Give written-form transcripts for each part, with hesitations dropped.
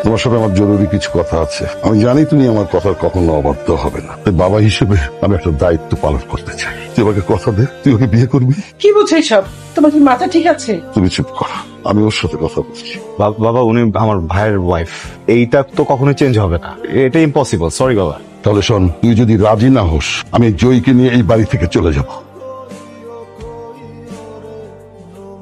তোমার সাথে আমার জরুরি কিছু কথা আছে। আমি জানি তুমি আমার কথার কখনো অবাধ্য হবে না, তাই বাবা হিসেবে আমি একটা দায়িত্ব পালন করতে চাই। তুই আমাকে কথা দে, তুই ওকে বিয়ে করবি। কি বলছো এইসব? তোমার কি মাথা ঠিক আছে? তুমি চুপ করো, আমি ওর সাথে কথা বলছি। বাবা উনি আমার ভাইয়ের ওয়াইফ, এইটা তো কখনোই চেঞ্জ হবে না, এটা ইম্পসিবল। সরি বাবা। তাহলে শোন, তুই যদি রাজি না হোস আমি জয়ীকে নিয়ে এই বাড়ি থেকে চলে যাব।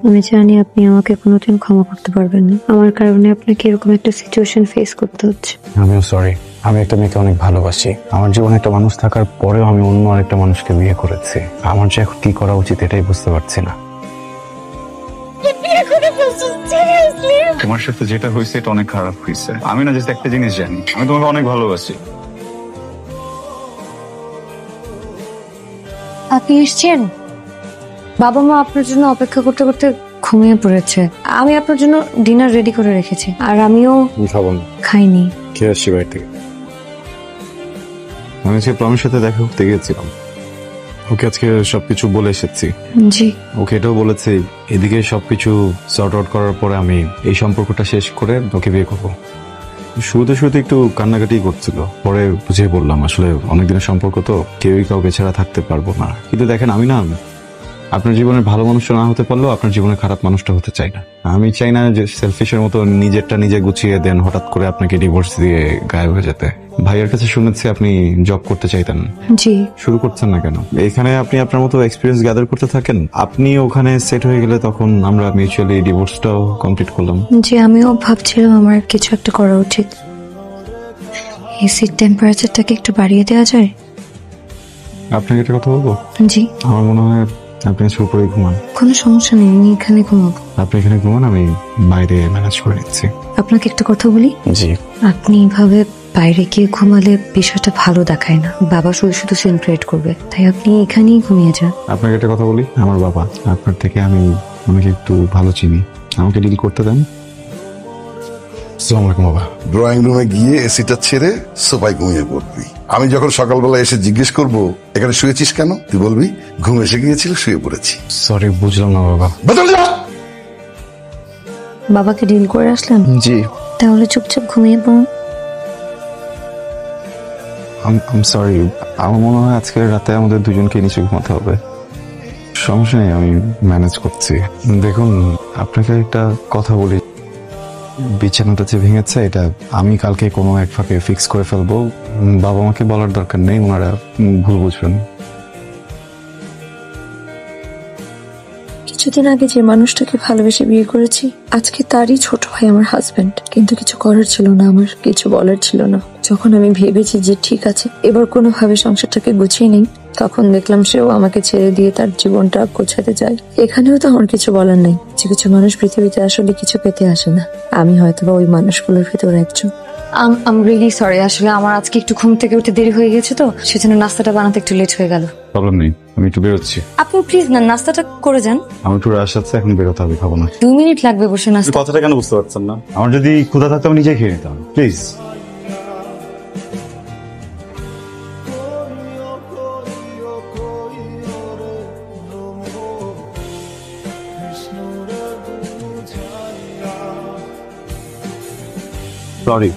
আমি জানি আপনি আমাকে কোনোদিন ক্ষমা করতে পারবেন না, আমার কারণে আপনাকে এরকম একটা সিচুয়েশন ফেস করতে হচ্ছে। আমিও সরি। আমি একটা মেয়েকে অনেক ভালোবাসি, আমার জীবনে একটা মানুষ থাকার পরেও আমি অন্য আরেকটা মানুষকে বিয়ে করেছি। আমার যে এখন কি করা উচিত এটাই বুঝতে পারছি না। তোমার সাথে যেটা হয়েছে এটা অনেক খারাপ হয়েছে। আমি না জাস্ট একটা জিনিস জানি, আমি তোমাকে অনেক ভালোবাসি। আপনি এসছেন? বাবা মা আপনার জন্য অপেক্ষা করতে করতে ঘুমিয়ে পড়েছে। আমি আপনার জন্য ডিনার রেডি করে রেখেছি, আর আমিও খাবো না, খাইনি। খেয়ে আসছি বাড়ি থেকে। আমি আজকে প্রমির সাথে দেখা করতে গিয়েছিলাম, ওকে আজকে সবকিছু বলে এসেছি। জি। ওকে এটাও বলেছি এদিকে সবকিছু সর্ট আউট করার পরে আমি এই সম্পর্কটা শেষ করে ওকে বিয়ে করবো। শুরুতে একটু কান্নাকাটি করছিল, পরে বুঝিয়ে বললাম আসলে অনেকদিনের সম্পর্ক তো, কেউই কাউকে ছাড়া থাকতে পারবো না। কিন্তু দেখেন আমি না আপনার জীবনের ভালো মানুষটা না হতে পারলেও আপনার জীবনের খারাপ মানুষটা হতে চাই না। আমি চাই না যে সেলফিশের মতো নিজেরটা নিজে গুছিয়ে দেন হঠাৎ করে আপনাকে ডিভোর্স দিয়ে গায়েব হয়ে যেতে। ভাইয়ের কাছে শুনেছি আপনি জব করতে চাইতেন। জি। শুরু করছেন না কেন? এখানে আপনি আপনার মতো এক্সপিরিয়েন্স গ্যাদার করতে থাকেন, আপনি ওখানে সেট হয়ে গেলে তখন আমরা মিউচুয়ালি ডিভোর্সটাও কমপ্লিট করলাম। জি, আমিও ভাবছিলাম আমার কিছু একটা করা উচিত। এসির টেম্পারেচারটাকে একটু বাড়িয়ে দেওয়া যায়? আপনাকে একটা কথা বলবো? জি। আমার মনে হয় আপনি আজকে উপরে ঘুমান। কোনো সমস্যা নেই, আমি এখানে ঘুমাবো। আপনি এখানে ঘুমান, আমি বাইরে ম্যানেজ করে নিচ্ছি। আপনাকে একটা কথা বলি। জি। আপনি এভাবে বাইরে গিয়ে ঘুমালে বিষয়টা ভালো দেখায় না, বাবা শুধু শুধু সিন ক্রিয়েট করবে, তাই আপনি এখানেই ঘুমিয়ে যান। আপনাকে একটা কথা বলি, আমার বাবা আপনার থেকে আমি ওনাকে একটু ভালো চিনি, আমাকে ডিল করতে দেন। আসসালামু আলাইকুম বাবা। ড্রয়িং রুমে গিয়ে এসিটা ছেড়ে সোফায় ঘুমিয়ে পড়বি। আমি যখন সকালবেলা এসে জিজ্ঞেস করব এখানে শুয়েছিস কেন, তুই বলবি ঘুম এসে গিয়েছিল, শুয়ে পড়েছি। সরি, বুঝলাম না বাবা। বদল যা। বাবাকে ডিল করে আসলেন? জি। তাহলে চুপচাপ ঘুমিয়ে পড়ুন। আম সরি, আমার মনে হয় আজকের রাতে আমাদের দুজনকে নিচে ঘুমাতে হবে। সমস্যা নেই, আমি ম্যানেজ করছি। দেখুন আপনাকে একটা কথা বলি, বিছানাটা যে ভেঙেছে এটা আমি কালকে কোনো এক ফাঁকে ফিক্স করে ফেলবো। বাবা মাকে বলার দরকার নেই, ওনারা ভুল বুঝবেন। কিছুদিন আগে যে মানুষটাকে ভালোবেসে বিয়ে করেছি, আজকে তারই ছোট ভাই আমার হাজবেন্ড। কিন্তু কিছু করার ছিল না, আমার কিছু বলার ছিল না। যখন আমি ভেবেছি যে ঠিক আছে এবার কোনোভাবে সংসারটাকে গুছিয়ে নেই, তখন দেখলাম সেও আমাকে ছেড়ে দিয়ে তার জীবনটা গোছাতে চায়। এখানেও তো আমার কিছু বলার নেই। কিছু কিছু মানুষ পৃথিবীতে আসলে কিছু পেতে আসে না, আমি হয়তো বা ওই মানুষগুলোর ভেতর একজন। আম রিয়েলি সরি, আসলে আমার আজকে একটু ঘুম থেকে উঠে দেরি হয়ে গেছে, তো সেজন্য নাস্তাটা বানাতে একটু লেট হয়ে গেল। প্রবলেম নেই, আমি একটু বেরোচ্ছি। আপনি প্লিজ না নাস্তাটা করে যান। আমি একটু রাশ আছে, এখন বেরোতে হবে, খাবো না। 2 মিনিট লাগবে বসে নাস্তা। কথাটা কেন বুঝতে পারছেন না? আমার যদি ক্ষুধা থাকতো আমি নিজেই খেয়ে নিতাম। প্লিজ। সরি,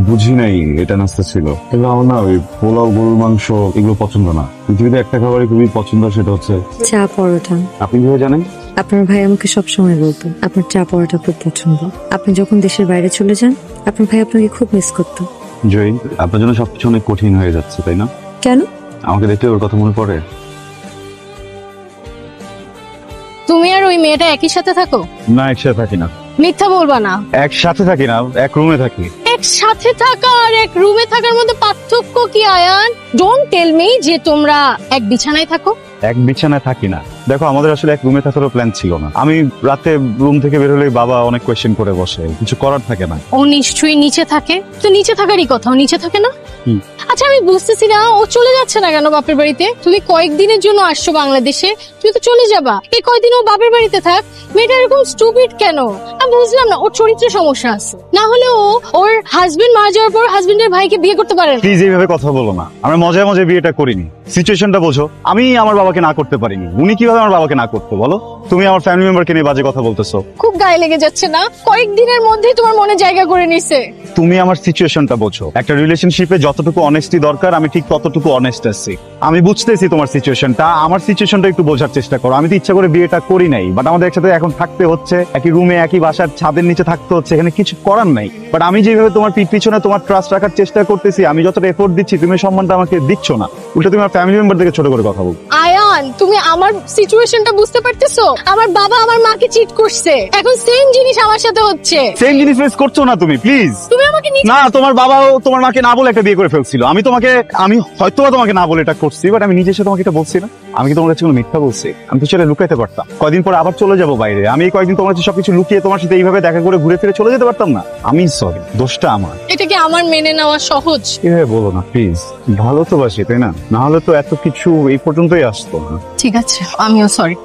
বুঝি নাই এটা নাস্তা ছিল। কিন্তু আমার না ওই পোলাও, গরুর মাংস এগুলো পছন্দ না। পৃথিবীতে একটা খাবারই খুবই পছন্দ, সেটা হচ্ছে চা পরোটা। আপনি কিভাবে জানেন? আপনার ভাই আমাকে সবসময় বলতো আপনার চা পরোটা খুব পছন্দ। আপনি যখন দেশের বাইরে চলে যান, আপনার ভাই আপনাকে খুব মিস করতো। জয়ী, আপনার জন্য সবকিছু অনেক কঠিন হয়ে যাচ্ছে, তাই না? কেন? আমাকে দেখলে ওর কথা মনে পড়ে। তুমি আর ওই মেয়েটা একই সাথে থাকো? না, একসাথে থাকি না। মিথ্যা বলবা না। একসাথে থাকি না, এক রুমে থাকি। একসাথে থাকা আর এক রুমে থাকার মধ্যে পার্থক্য কি আয়ান? ডোন্ট টেল মি যে তোমরা এক বিছানায় থাকো। এক বিছানায় থাকি না। দেখো, আমাদের আসলে এক রুমে থাকারও প্ল্যান ছিল না। আমি রাতে রুম থেকে বের হলেই বাবা অনেক কোয়েশ্চেন করে বসে, কিছু করার থাকে না। ও নিশ্চয়ই নিচে থাকে। তো নিচে থাকারই কথা, ও নিচে থাকে না? আচ্ছা, আমি বুঝতেছি না ও চলে যাচ্ছে না কেন বাপের বাড়িতে? তুমি কয়েকদিনের জন্য আসছো বাংলাদেশে, তুমি তো চলে যাবা। এই কয়েকদিন ও বাপের বাড়িতে থাক। মেয়েটা এরকম স্টুপিড কেন? আমি বুঝলাম না, ওর চরিত্রে সমস্যা আছে। না হলে ও ওর হাজবেন্ড মারা যাওয়ার পর হাজবেন্ডের ভাইকে বিয়ে করতে পারে না। প্লিজ এইভাবে কথা বলো না, আমরা মজায় মজায় বিয়েটা করিনি। সিচুয়েশনটা বোঝো। আমি আমার বাবাকে না করতে পারিনি, উনি কিভাবে আমার বাবাকে না করতো বলো? তুমি আমার ফ্যামিলি মেম্বারকে নিয়ে বাজে কথা বলতেছো। খুব গায়ে লেগে যাচ্ছে না? কয়েকদিনের মধ্যেই তোমার মনে জায়গা করে নিছে। তুমি আমার সিচুয়েশনটা বোঝো। একটা রিলেশনশিপে যতটুকু অনেস্টি দরকার আমি ঠিক ততটুকু অনেস্ট আছি। আমি বুঝতেছি তোমার সিচুয়েশনটা, আমার সিচুয়েশনটা একটু বোঝার চেষ্টা করো। আমি তো ইচ্ছা করে বিয়েটা করি নাই, বাট আমাদের একসাথে এখন থাকতে হচ্ছে, একই রুমে একই বাসার ছাদের নিচে থাকতে হচ্ছে, এখানে কিছু করার নাই। বাট আমি যেভাবে তোমার পিছনে তোমার ট্রাস্ট রাখার চেষ্টা করতেছি, আমি যতটা এফোর্ট দিচ্ছি তুমি সম্মানটা আমাকে দিচ্ছ না, উল্টো তুমি আমার ফ্যামিলি মেম্বারদেরকে ছোট করে কথা বল। আয়ান, তুমি আমার সিচুয়েশনটা বুঝতে পারতেছো? আমার বাবা আমার মাকে চিট করছে, এখন সেম জিনিস আমার সাথে হচ্ছে। সেম জিনিস ফেস করছো না তুমি, প্লিজ। তুমি আমাকে না, তোমার বাবাও তোমার মাকে না বলে একটা বিয়ে করে ফেলছিল। আমি হয়তো তোমাকে না বলে এটা করছি, বাট আমি নিজের সাথে তোমাকে এটা বলছি না। আমি কি তোমার কাছে কোনো মিথ্যা বলছি? আমি তো সেটা লুকাইতে পারতাম। কয়দিন পর আবার চলে যাবো বাইরে, আমি এই কয়েকদিন তোমার কাছে সবকিছু লুকিয়ে তোমার সাথে এইভাবে দেখা করে ঘুরে ফিরে চলে যেতে পারতাম না? আমি সরি, দোষটা আমার। এটা কি আমার মেনে নেওয়া সহজ? এভাবে বলো না প্লিজ, ভালো তো বাসি তাই না? না হলে তো এত কিছু এই পর্যন্তই আসতো না। ঠিক আছে, আমিও সরি।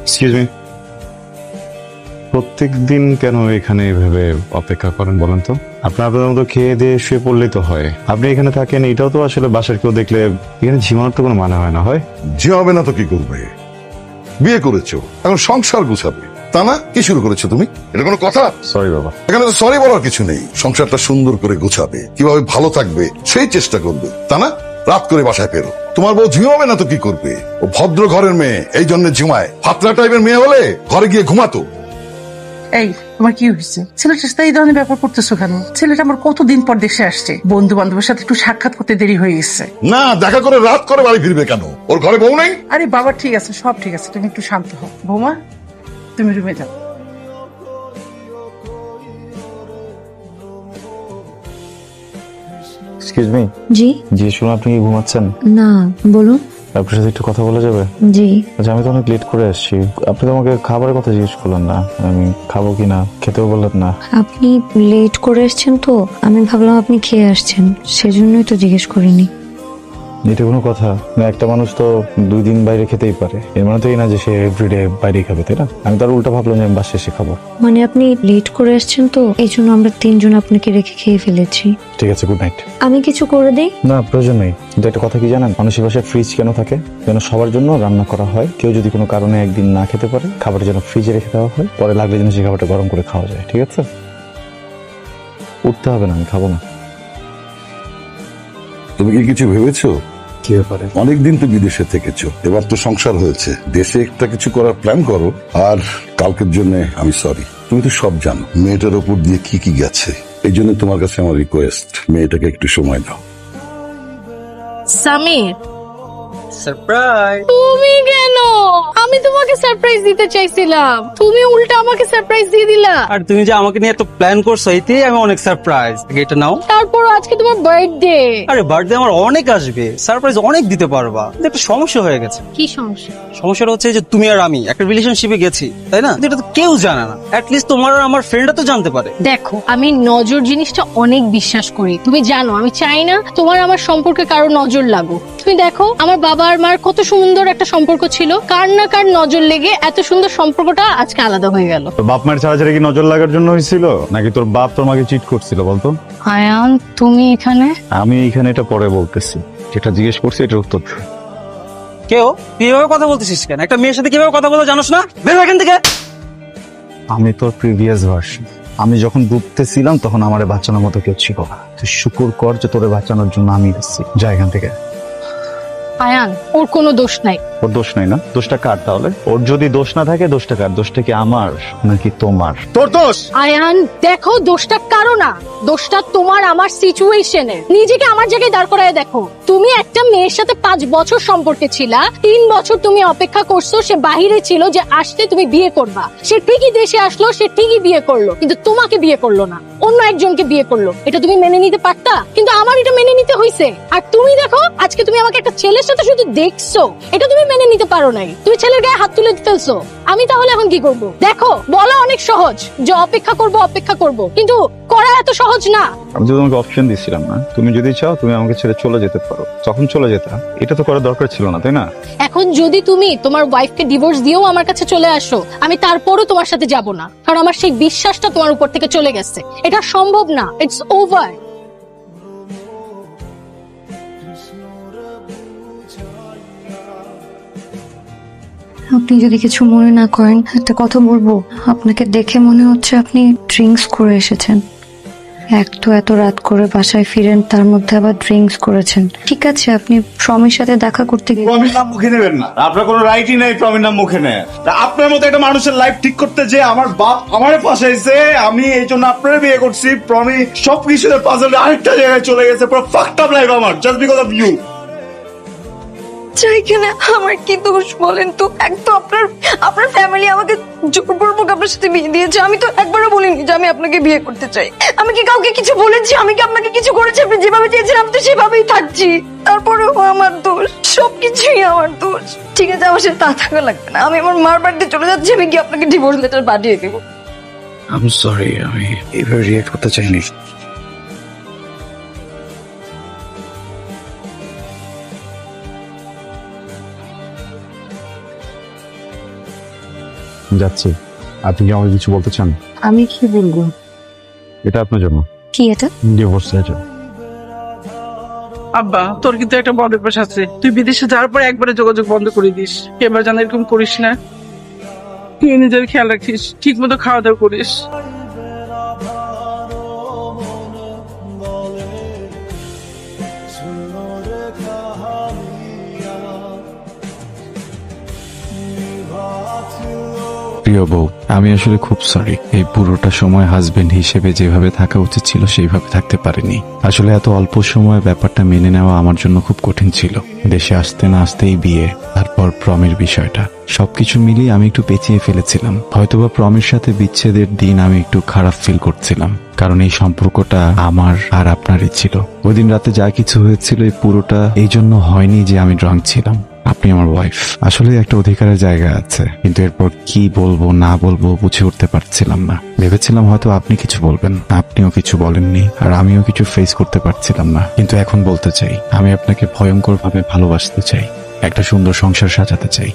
এক্সকিউজ মি, প্রত্যেক দিন কেন এখানে এভাবে অপেক্ষা করেন বলেন তো? আপনার আপনার মতো খেয়ে দিয়ে শুয়ে পড়লেই তো হয়। আপনি এখানে থাকেন, এটাও তো আসলে বাসার কেউ দেখলে এখানে ঝিমানোর তো কোনো মানে হয় না। হয় ঝিমাবে না তো কি করবে? বিয়ে করেছো, এখন সংসার গুছাবে, তা না? কি শুরু করেছো তুমি? এটা কোনো কথা? সরি বাবা। এখানে তো সরি বলার কিছু নেই। সংসারটা সুন্দর করে গোছাবে, কিভাবে ভালো থাকবে সেই চেষ্টা করবে, তা না? রাত করে বাসায় ফেরো। তোমার বউ ঝিমাবে না তো কি করবে? ও ভদ্র ঘরের মেয়ে, এই জন্য ঝিমায়। ফাতরা টাইপের মেয়ে হলে ঘরে গিয়ে ঘুমাতো। এই তোমার কি হয়েছে? ছেলেটার সাথে এই ধরনের ব্যাপার করতেছো কেন? ছেলেটা আমার কতদিন পর দেশে আসছে, বন্ধু বান্ধবের সাথে একটু সাক্ষাৎ করতে দেরি হয়ে গেছে। না, দেখা করে রাত করে বাড়ি ফিরবে কেন? ওর ঘরে বউ নেই? আরে বাবা ঠিক আছে, সব ঠিক আছে, তুমি একটু শান্ত হও। বৌমা, তুমি রুমে যাও। Excuse me. জি। জি শুনুন, আপনি কি ঘুমাচ্ছেন? না, বলুন। আপনার সাথে একটু কথা বলা যাবে? জি। আচ্ছা, আমি তো অনেক লেট করে আসছি, আপনি তো আমাকে খাবারের কথা জিজ্ঞেস করলেন না, আমি খাবো কিনা খেতেও বললেন না। আপনি লেট করে এসেছেন তো আমি ভাবলাম আপনি খেয়ে আসছেন, সেজন্যই তো জিজ্ঞেস করিনি। এটা কোনো কথা না? একটা মানুষ তো 2 দিন বাইরে খেতেই পারে, এর মানে তো এই না যে সে এভরিডে বাইরেই খাবে, তাই না? আমি তার উল্টা ভাবলাম যে আমি বাসায় এসে খাবো। মানে আপনি লেট করে এসেছেন তো এই জন্য আমরা 3 জন আপনাকে রেখে খেয়ে ফেলেছি। ঠিক আছে, গুড নাইট। আমি কিছু করে দিই? না, প্রয়োজন নেই। কিন্তু একটা কথা কি জানেন, মানুষের বাসায় ফ্রিজ কেন থাকে? যেন সবার জন্য রান্না করা হয়। কেউ যদি কোনো কারণে একদিন না খেতে পারে, খাবারটা যেন ফ্রিজে রেখে দেওয়া হয়, পরে লাগলে যেন সেই খাবারটা গরম করে খাওয়া যায়। ঠিক আছে? উঠতে হবে না, আমি খাবো না। তুমি কি কিছু ভেবেছো? কি ব্যাপারে? অনেকদিন তো বিদেশে থেকেছো, এবার তো সংসার হয়েছে, দেশে একটা কিছু করার প্ল্যান করো। আর কালকের জন্য আমি সরি, তুমি তো সব জানো মেয়েটার উপর দিয়ে কি কি গেছে। এই জন্য তোমার কাছে আমার রিকোয়েস্ট, মেয়েটাকে একটু সময় দাও। সামির, সারপ্রাইজ। তুমি কেন? আমি তোমাকে সারপ্রাইজ দিতে চাইছিলাম, তুমি উল্টা আমাকে সারপ্রাইজ দিয়ে দিলা। আর তুমি যে আমাকে নিয়ে এত প্ল্যান করছো, এতেই আমি অনেক সারপ্রাইজ। এটা নাও। তারপর আজকে তোমার বার্থডে। আরে বার্থডে আমার অনেক আসবে, সারপ্রাইজ অনেক দিতে পারবা। কিন্তু একটা সমস্যা হয়ে গেছে। কি সমস্যা? সমস্যাটা হচ্ছে যে তুমি আর আমি একটা রিলেশনশিপে গেছি, তাই না? এটা তো কেউ জানে না, অ্যাটলিস্ট তোমার আর আমার ফ্রেন্ডরা তো জানতে পারে। দেখো, আমি নজর জিনিসটা অনেক বিশ্বাস করি, তুমি জানো আমি চাই না তোমার আমার সম্পর্কে কারো নজর লাগুক। তুমি দেখো আমার বাবা আর মার কত সুন্দর একটা সম্পর্ক ছিল, কার না কার নজর লেগে এত সুন্দর সম্পর্কটা আজকে আলাদা হয়ে গেল। তোর বাপ মায়ের ছাড়াছাড়ি কি নজর লাগার জন্য হয়েছিল, নাকি তোর বাপ তোর মাকে চিট করছিল বলতো? আয়ান, তুমি এখানে? আমি এখানে এটা পরে বলতেছি, যেটা জিজ্ঞেস করছি এটার উত্তর দে। কেউ তুই এভাবে কথা বলতেছিস কেন? একটা মেয়ের সাথে কিভাবে কথা বলতে জানোস না? বের হ এখান থেকে। আমি তোর প্রিভিয়াস ভার্সন। আমি যখন ডুবতেছিলাম তখন আমার বাঁচানোর মতো কেউ ছিল না। তুই শুকুর কর যে তোরে বাঁচানোর জন্য আমি এসেছি। যা এখান থেকে। আয়ান, ওর কোনো দোষ নাই। ওর দোষ নাই না? দোষটা কার তাহলে? ওর যদি দোষ না থাকে দোষটা কার? দোষটা কি আমার নাকি তোমার? তোর দোষ। আয়ান দেখো, দোষটা কারো না, দোষটা তোমার আমার সিচুয়েশনের। নিজেকে আমার জায়গায় দাঁড় করায় দেখো। তুমি একটা মেয়ের সাথে 5 বছর সম্পর্কে ছিলা, 3 বছর তুমি অপেক্ষা করছো, সে বাহিরে ছিল যে আসতে তুমি বিয়ে করবা। সে ঠিকই দেশে আসলো, সে ঠিকই বিয়ে করলো, কিন্তু তোমাকে বিয়ে করলো না, অন্য একজনকে বিয়ে করলো। এটা তুমি মেনে নিতে পারতা, কিন্তু আমার এটা মেনে নিতে হয়েছে। আর তুমি দেখো আজকে তুমি আমাকে একটা ছেলের সাথে শুধু দেখছো, এটা তুমি মেনে নিতে পারো নাই। তুমি ছেলের গায়ে হাত তুলে ফেলছো। আমি তাহলে এখন কি করব? দেখো, বলা অনেক সহজ যে অপেক্ষা করব, কিন্তু করা এত সহজ না। আমি তো তোমাকে অপশন দিচ্ছিলাম না, তুমি যদি চাও তুমি আমাকে ছেড়ে চলে যেতে পারো, তখন চলে যেতাম। এটা তো করার দরকার ছিল না, তাই না? এখন যদি তুমি তোমার ওয়াইফকে ডিভোর্স দিয়েও আমার কাছে চলে আসো, আমি তারপরও তোমার সাথে যাব না, কারণ আমার সেই বিশ্বাসটা তোমার উপর থেকে চলে গেছে। এটা সম্ভব না, ইটস ওভার। আপনি যদি কিছু মনে না করেন, একটা কথা বলবো। আপনাকে দেখে মনে হচ্ছে আপনি ড্রিঙ্কস করে এসেছেন। এক তো এত রাত করে বাসায় ফিরেন, তার মধ্যে আবার ড্রিঙ্কস করেছেন। ঠিক আছে, আপনি প্রমির সাথে দেখা করতে গিয়ে প্রমির নাম মুখে নেবেন না, আপনার কোনো রাইটই নেই প্রমির নাম মুখে নেয়। আপনার মতো একটা মানুষের লাইফ ঠিক করতে যে আমার বাপ আমারে ফাঁসাইছে, আমি এই জন্য আপনার বিয়ে করছি। প্রমি সবকিছুতে পাজলে আরেকটা জায়গায় চলে গেছে, পুরো ফাকড আপ লাইফ আমার, জাস্ট বিকজ অফ ইউ। এখানে আমার কি দোষ বলেন তো? এক তো আপনার ফ্যামিলি আমাকে জোরপূর্বক আপনার সাথে বিয়ে দিয়েছে। আমি তো একবারও বলিনি যে আমি আপনাকে বিয়ে করতে চাই। আমি কি কাউকে কিছু বলেছি? আমি কি আপনাকে কিছু করেছি? আপনি যেভাবে চেয়েছেন আমি তো সেভাবেই থাকছি। তারপরেও আমার দোষ, সবকিছুই আমার দোষ। ঠিক আছে, আমার সাথে তা থাকা লাগবে না। আমি আমার মার বাড়িতে চলে যাচ্ছি। আমি কি আপনাকে ডিভোর্স লেটার পাঠিয়ে দেবো? আই এম সরি, আমি এইভাবে রিয়েক্ট করতে চাইনি। যাচ্ছি। আপনি কি আমাকে কিছু বলতে চান? আমি কি বলবো? এটা আপনার জন্য। কি এটা? Divorce letter. আব্বা, তোর কিন্তু একটা বড় অভ্যাস আছে। তুই বিদেশে যাওয়ার পর একবারে যোগাযোগ বন্ধ করে দিস। এবার যেন এরকম করিস না। তুই নিজের খেয়াল রাখিস, ঠিক মতো খাওয়া দাওয়া করিস। প্রিয় বউ, আমি আসলে খুব সরি। এই পুরোটা সময় হাজবেন্ড হিসেবে যেভাবে থাকা উচিত ছিল সেইভাবে থাকতে পারিনি। আসলে এত অল্প সময় ব্যাপারটা মেনে নেওয়া আমার জন্য খুব কঠিন ছিল। দেশে আসতে না আসতেই বিয়ে, তারপর প্রমের বিষয়টা, সবকিছু মিলিয়ে আমি একটু পেঁচিয়ে ফেলেছিলাম। হয়তোবা প্রমের সাথে বিচ্ছেদের দিন আমি একটু খারাপ ফিল করছিলাম, কারণ এই সম্পর্কটা আমার আর আপনারই ছিল। ওই দিন রাতে যা কিছু হয়েছিল এই পুরোটা এই জন্য হয়নি যে আমি ড্রাঙ্ক ছিলাম। আপনি আমার ওয়াইফ, আসলে একটা অধিকারের জায়গা আছে, কিন্তু এরপর কি বলবো না বলবো বুঝে উঠতে পারছিলাম না। ভেবেছিলাম হয়তো আপনি কিছু বলবেন, আপনিও কিছু বলেননি, আর আমিও কিছু ফেস করতে পারছিলাম না। কিন্তু এখন বলতে চাই, আমি আপনাকে ভয়ঙ্কর ভাবে ভালোবাসতে চাই, একটা সুন্দর সংসার সাজাতে চাই।